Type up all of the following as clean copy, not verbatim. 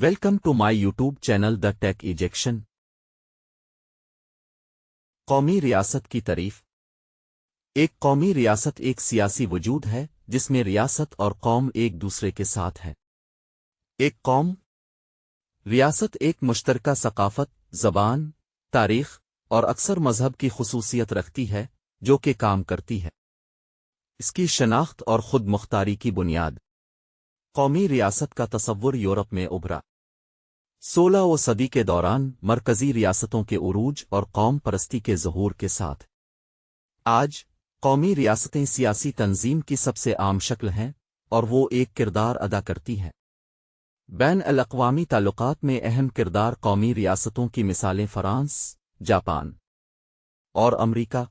Welcome to my YouTube channel the tech education. قومی ریاست کی تعریف۔ ایک قومی ریاست ایک سیاسی وجود ہے جس میں ریاست اور قوم ایک دوسرے کے ساتھ ہے۔ ایک قوم ریاست ایک مشترکہ ثقافت، زبان، تاریخ اور اکثر مذہب کی خصوصیت رکھتی ہے جو کہ کام کرتی ہے اس کی شناخت اور خود مختاری کی بنیاد۔ قومی ریاست کا تصور یورپ میں ابھرا 16ویں صدی کے دوران مرکزی ریاستوں کے عروج اور قوم پرستی کے ظہور کے ساتھ۔ آج قومی ریاستیں سیاسی تنظیم کی سب سے عام شکل ہیں اور وہ ایک کردار ادا کرتی ہیں۔ بین الاقوامی تعلقات میں اہم کردار قومی ریاستوں کی مثالیں فرانس، جاپان اور امریکہ۔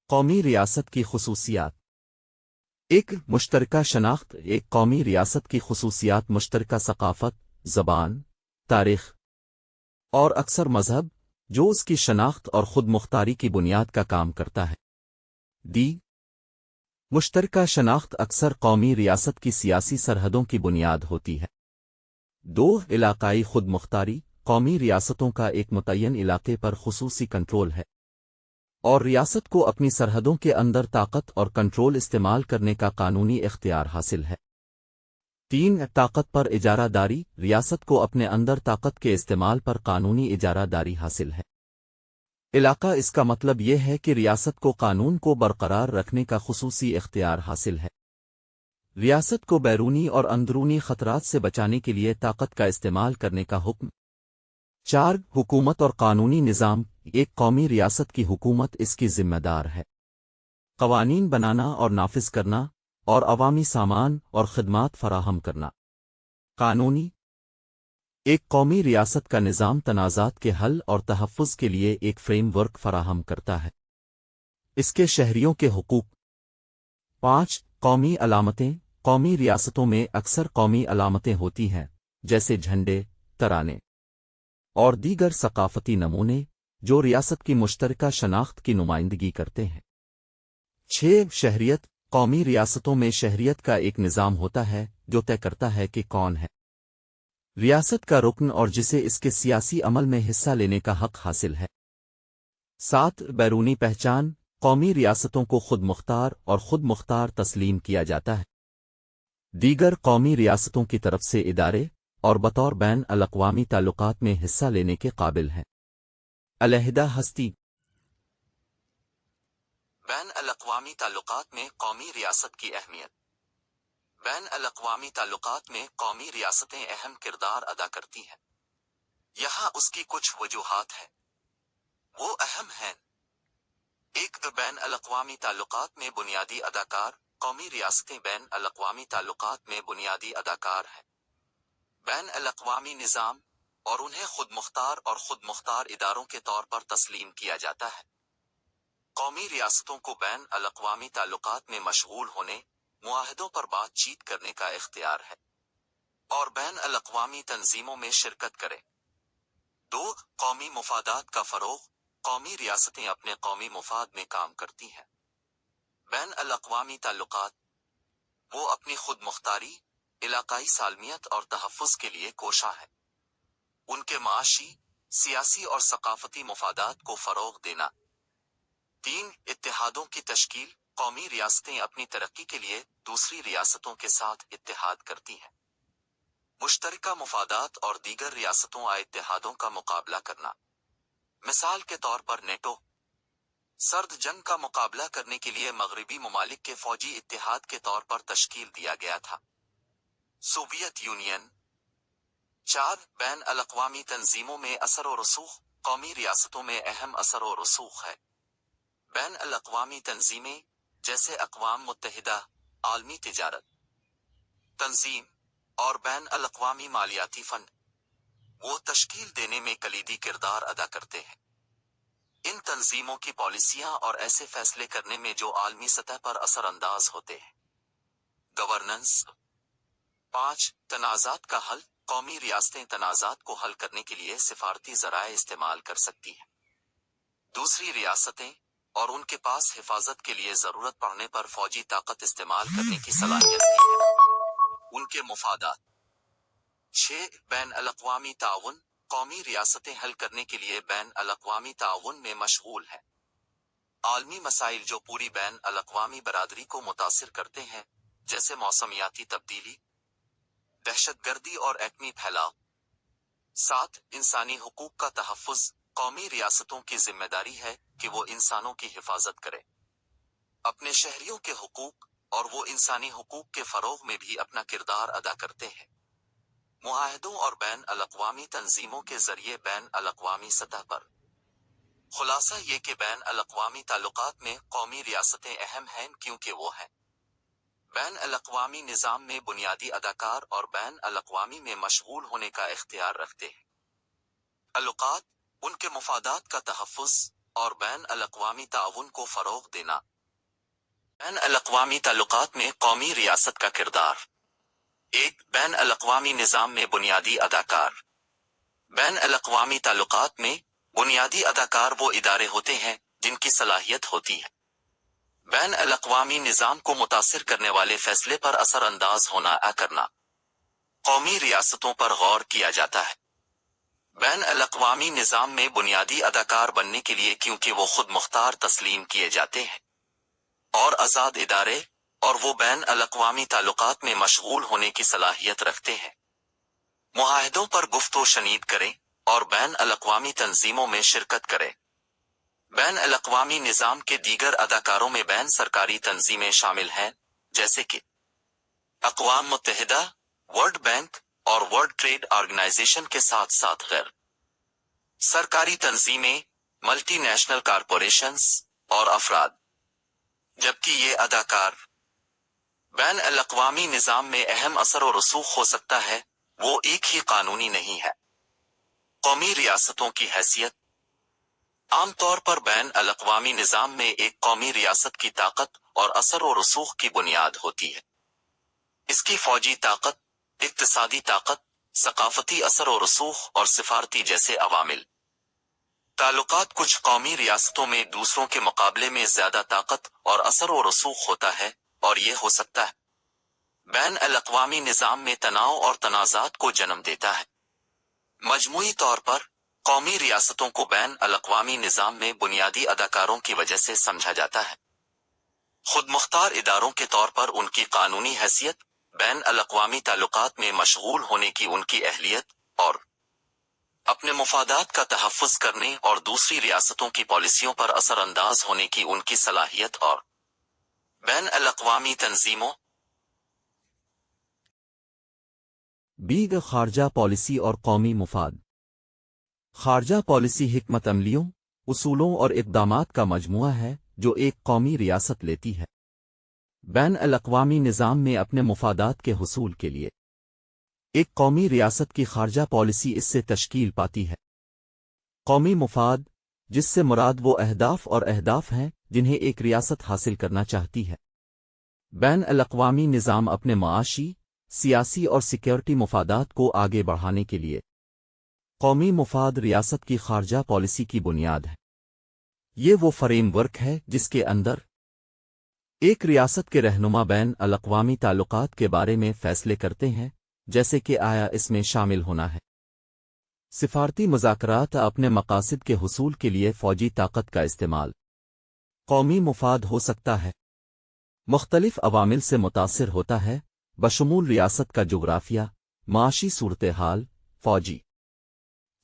قومی ریاست کی خصوصیات۔ ایک مشترکہ شناخت۔ ایک قومی ریاست کی خصوصیات مشترکہ ثقافت، زبان، تاریخ اور اکثر مذہب جو اس کی شناخت اور خود مختاری کی بنیاد کا کام کرتا ہے۔ مشترکہ شناخت اکثر قومی ریاست کی سیاسی سرحدوں کی بنیاد ہوتی ہے۔ علاقائی خود مختاری۔ قومی ریاستوں کا ایک متعین علاقے پر خصوصی کنٹرول ہے اور ریاست کو اپنی سرحدوں کے اندر طاقت اور کنٹرول استعمال کرنے کا قانونی اختیار حاصل ہے۔ طاقت پر اجارہ داری۔ ریاست کو اپنے اندر طاقت کے استعمال پر قانونی اجارہ داری حاصل ہے۔ علاقہ اس کا مطلب یہ ہے کہ ریاست کو قانون کو برقرار رکھنے کا خصوصی اختیار حاصل ہے۔ ریاست کو بیرونی اور اندرونی خطرات سے بچانے کے لیے طاقت کا استعمال کرنے کا حکم۔ حکومت اور قانونی نظام۔ ایک قومی ریاست کی حکومت اس کی ذمہ دار ہے قوانین بنانا اور نافذ کرنا اور عوامی سامان اور خدمات فراہم کرنا۔ قانونی۔ ایک قومی ریاست کا نظام تنازعات کے حل اور تحفظ کے لیے ایک فریم ورک فراہم کرتا ہے۔ اس کے شہریوں کے حقوق۔ قومی علامتیں۔ قومی ریاستوں میں اکثر قومی علامتیں ہوتی ہیں جیسے جھنڈے، ترانے اور دیگر ثقافتی نمونے جو ریاست کی مشترکہ شناخت کی نمائندگی کرتے ہیں۔ شہریت۔ قومی ریاستوں میں شہریت کا ایک نظام ہوتا ہے جو طے کرتا ہے کہ کون ہے ریاست کا رکن اور جسے اس کے سیاسی عمل میں حصہ لینے کا حق حاصل ہے۔ بیرونی پہچان۔ قومی ریاستوں کو خود مختار اور خود مختار تسلیم کیا جاتا ہے۔ دیگر قومی ریاستوں کی طرف سے ادارے اور بطور بین الاقوامی تعلقات میں حصہ لینے کے قابل ہیں۔ علیحدہ ہستی۔ بین الاقوامی تعلقات میں قومی ریاست کی اہمیت۔ بین الاقوامی تعلقات میں قومی ریاستیں اہم کردار ادا کرتی ہیں۔ یہاں اس کی کچھ وجوہات ہیں۔ وہ اہم ہیں۔ بین الاقوامی تعلقات میں بنیادی اداکار۔ قومی ریاستیں بین الاقوامی تعلقات میں بنیادی اداکار ہیں۔ بین الاقوامی نظام اور انہیں خود مختار اور خود مختار اداروں کے طور پر تسلیم کیا جاتا ہے۔ قومی ریاستوں کو بین الاقوامی تعلقات میں مشغول ہونے، معاہدوں پر بات چیت کرنے کا اختیار ہے اور بین الاقوامی تنظیموں میں شرکت کرے۔ قومی مفادات کا فروغ۔ قومی ریاستیں اپنے قومی مفاد میں کام کرتی ہیں۔ بین الاقوامی تعلقات وہ اپنی خود مختاری، علاقائی سالمیت اور تحفظ کے لیے کوشاں ہیں۔ ان کے معاشی، سیاسی اور ثقافتی مفادات کو فروغ دینا۔ اتحادوں کی تشکیل۔ قومی ریاستیں اپنی ترقی کے لیے دوسری ریاستوں کے ساتھ اتحاد کرتی ہیں۔ مشترکہ مفادات اور دیگر ریاستوں اتحادوں کا مقابلہ کرنا۔ مثال کے طور پر نیٹو سرد جنگ کا مقابلہ کرنے کے لیے مغربی ممالک کے فوجی اتحاد کے طور پر تشکیل دیا گیا تھا۔ Soviet union. بین الاقوامی تنظیموں میں اثر و رسوخ۔ قومی ریاستوں میں اہم اثر و رسوخ ہے۔ بین الاقوامی تنظیمیں جیسے اقوام متحدہ، عالمی تجارت تنظیم اور بین الاقوامی مالیاتی فنڈ وہ تشکیل دینے میں کلیدی کردار ادا کرتے ہیں۔ ان تنظیموں کی پالیسیاں اور ایسے فیصلے کرنے میں جو عالمی سطح پر اثر انداز ہوتے ہیں۔ گورننس۔ تنازعات کا حل۔ قومی ریاستیں تنازعات کو حل کرنے کے لیے سفارتی ذرائع استعمال کر سکتی ہیں۔ دوسری ریاستیں اور ان کے پاس حفاظت کے لیے ضرورت پڑنے پر فوجی طاقت استعمال کرنے کی صلاحیت بھی ہے۔ ان کے مفادات۔ 6 بین الاقوامی تعاون، قومی ریاستیں حل کرنے کے لیے بین الاقوامی تعاون میں مشغول ہیں۔ عالمی مسائل جو پوری بین الاقوامی برادری کو متاثر کرتے ہیں، جیسے موسمیاتی تبدیلی، دہشت گردی اور ایٹمی پھیلاؤ۔ 7 انسانی حقوق کا تحفظ، قومی ریاستوں کی ذمہ داری ہے کہ وہ انسانوں کی حفاظت کرے، اپنے شہریوں کے حقوق، اور وہ انسانی حقوق کے فروغ میں بھی اپنا کردار ادا کرتے ہیں۔ معاہدوں اور بین الاقوامی تنظیموں کے ذریعے بین الاقوامی سطح پر۔ خلاصہ یہ کہ بین الاقوامی تعلقات میں قومی ریاستیں اہم ہیں کیونکہ وہ ہیں بین الاقوامی نظام میں بنیادی اداکار اور بین الاقوامی میں مشغول ہونے کا اختیار رکھتے ہیں۔ تعلقات، ان کے مفادات کا تحفظ اور بین الاقوامی تعاون کو فروغ دینا۔ بین الاقوامی تعلقات میں قومی ریاست کا کردار۔ 1 بین الاقوامی نظام میں بنیادی اداکار۔ بین الاقوامی تعلقات میں بنیادی اداکار وہ ادارے ہوتے ہیں جن کی صلاحیت ہوتی ہے بین الاقوامی نظام کو متاثر کرنے والے فیصلے پر اثر انداز ہونا کرنا۔ قومی ریاستوں پر غور کیا جاتا ہے بین الاقوامی نظام میں بنیادی اداکار بننے کے لیے کیونکہ وہ خود مختار تسلیم کیے جاتے ہیں اور آزاد ادارے، اور وہ بین الاقوامی تعلقات میں مشغول ہونے کی صلاحیت رکھتے ہیں۔ معاہدوں پر گفت و شنید کریں اور بین الاقوامی تنظیموں میں شرکت کریں۔ بین الاقوامی نظام کے دیگر اداکاروں میں بین سرکاری تنظیمیں شامل ہیں، جیسے کہ اقوام متحدہ، ورلڈ بینک اور ورلڈ ٹریڈ آرگنائزیشن کے ساتھ ساتھ غیر سرکاری تنظیمیں، ملٹی نیشنل کارپوریشنز اور افراد۔ جبکہ یہ اداکار بین الاقوامی نظام میں اہم اثر و رسوخ ہو سکتا ہے، وہ ایک ہی قانونی نہیں ہے۔ قومی ریاستوں کی حیثیت۔ عام طور پر بین الاقوامی نظام میں ایک قومی ریاست کی طاقت اور اثر و رسوخ کی بنیاد ہوتی ہے۔ اس کی فوجی طاقت، اقتصادی طاقت، ثقافتی اثر و رسوخ اور سفارتی جیسے عوامل۔ تعلقات کچھ قومی ریاستوں میں دوسروں کے مقابلے میں زیادہ طاقت اور اثر و رسوخ ہوتا ہے، اور یہ ہو سکتا ہے بین الاقوامی نظام میں تناؤ اور تنازعات کو جنم دیتا ہے۔ مجموعی طور پر قومی ریاستوں کو بین الاقوامی نظام میں بنیادی اداکاروں کی وجہ سے سمجھا جاتا ہے۔ خود مختار اداروں کے طور پر ان کی قانونی حیثیت، بین الاقوامی تعلقات میں مشغول ہونے کی ان کی اہلیت، اور اپنے مفادات کا تحفظ کرنے اور دوسری ریاستوں کی پالیسیوں پر اثر انداز ہونے کی ان کی صلاحیت، اور بین الاقوامی تنظیموں بیگ خارجہ پالیسی اور قومی مفاد۔ خارجہ پالیسی حکمت عملیوں، اصولوں اور اقدامات کا مجموعہ ہے جو ایک قومی ریاست لیتی ہے بین الاقوامی نظام میں اپنے مفادات کے حصول کے لیے۔ ایک قومی ریاست کی خارجہ پالیسی اس سے تشکیل پاتی ہے۔ قومی مفاد، جس سے مراد وہ اہداف ہیں جنہیں ایک ریاست حاصل کرنا چاہتی ہے۔ بین الاقوامی نظام اپنے معاشی، سیاسی اور سیکیورٹی مفادات کو آگے بڑھانے کے لیے۔ قومی مفاد ریاست کی خارجہ پالیسی کی بنیاد ہے۔ یہ وہ فریم ورک ہے جس کے اندر ایک ریاست کے رہنما بین الاقوامی تعلقات کے بارے میں فیصلے کرتے ہیں، جیسے کہ آیا اس میں شامل ہونا ہے سفارتی مذاکرات، اپنے مقاصد کے حصول کے لیے فوجی طاقت کا استعمال۔ قومی مفاد ہو سکتا ہے مختلف عوامل سے متاثر ہوتا ہے، بشمول ریاست کا جغرافیہ، معاشی صورتحال، فوجی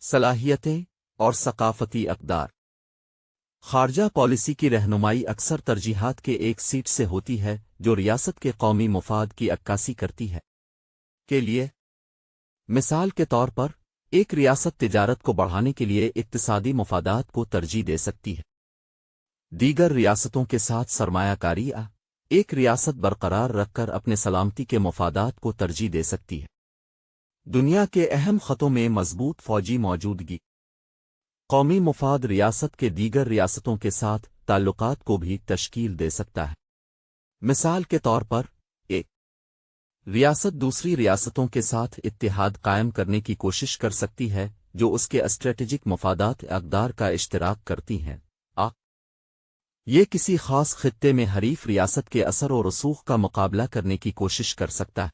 صلاحیتیں اور ثقافتی اقدار۔ خارجہ پالیسی کی رہنمائی اکثر ترجیحات کے ایک سیٹ سے ہوتی ہے جو ریاست کے قومی مفاد کی عکاسی کرتی ہے۔ کے لیے مثال کے طور پر، ایک ریاست تجارت کو بڑھانے کے لیے اقتصادی مفادات کو ترجیح دے سکتی ہے۔ دیگر ریاستوں کے ساتھ سرمایہ کاری ایک ریاست برقرار رکھ کر اپنے سلامتی کے مفادات کو ترجیح دے سکتی ہے۔ دنیا کے اہم خطوں میں مضبوط فوجی موجودگی۔ قومی مفاد ریاست کے دیگر ریاستوں کے ساتھ تعلقات کو بھی تشکیل دے سکتا ہے۔ مثال کے طور پر، ایک ریاست دوسری ریاستوں کے ساتھ اتحاد قائم کرنے کی کوشش کر سکتی ہے جو اس کے اسٹریٹجک مفادات اقدار کا اشتراک کرتی ہیں۔ یہ کسی خاص خطے میں حریف ریاست کے اثر و رسوخ کا مقابلہ کرنے کی کوشش کر سکتا ہے۔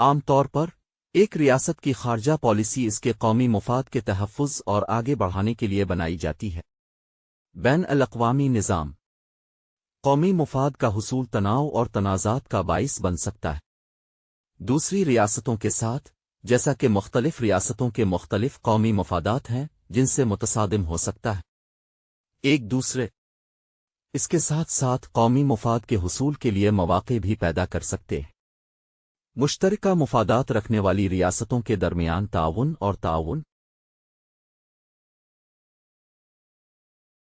عام طور پر، ایک ریاست کی خارجہ پالیسی اس کے قومی مفاد کے تحفظ اور آگے بڑھانے کے لیے بنائی جاتی ہے۔ بین الاقوامی نظام قومی مفاد کا حصول تناؤ اور تنازعات کا باعث بن سکتا ہے دوسری ریاستوں کے ساتھ، جیسا کہ مختلف ریاستوں کے مختلف قومی مفادات ہیں جن سے متصادم ہو سکتا ہے ایک دوسرے اس کے ساتھ ساتھ قومی مفاد کے حصول کے لیے مواقع بھی پیدا کر سکتے ہیں۔ مشترکہ مفادات رکھنے والی ریاستوں کے درمیان تعاون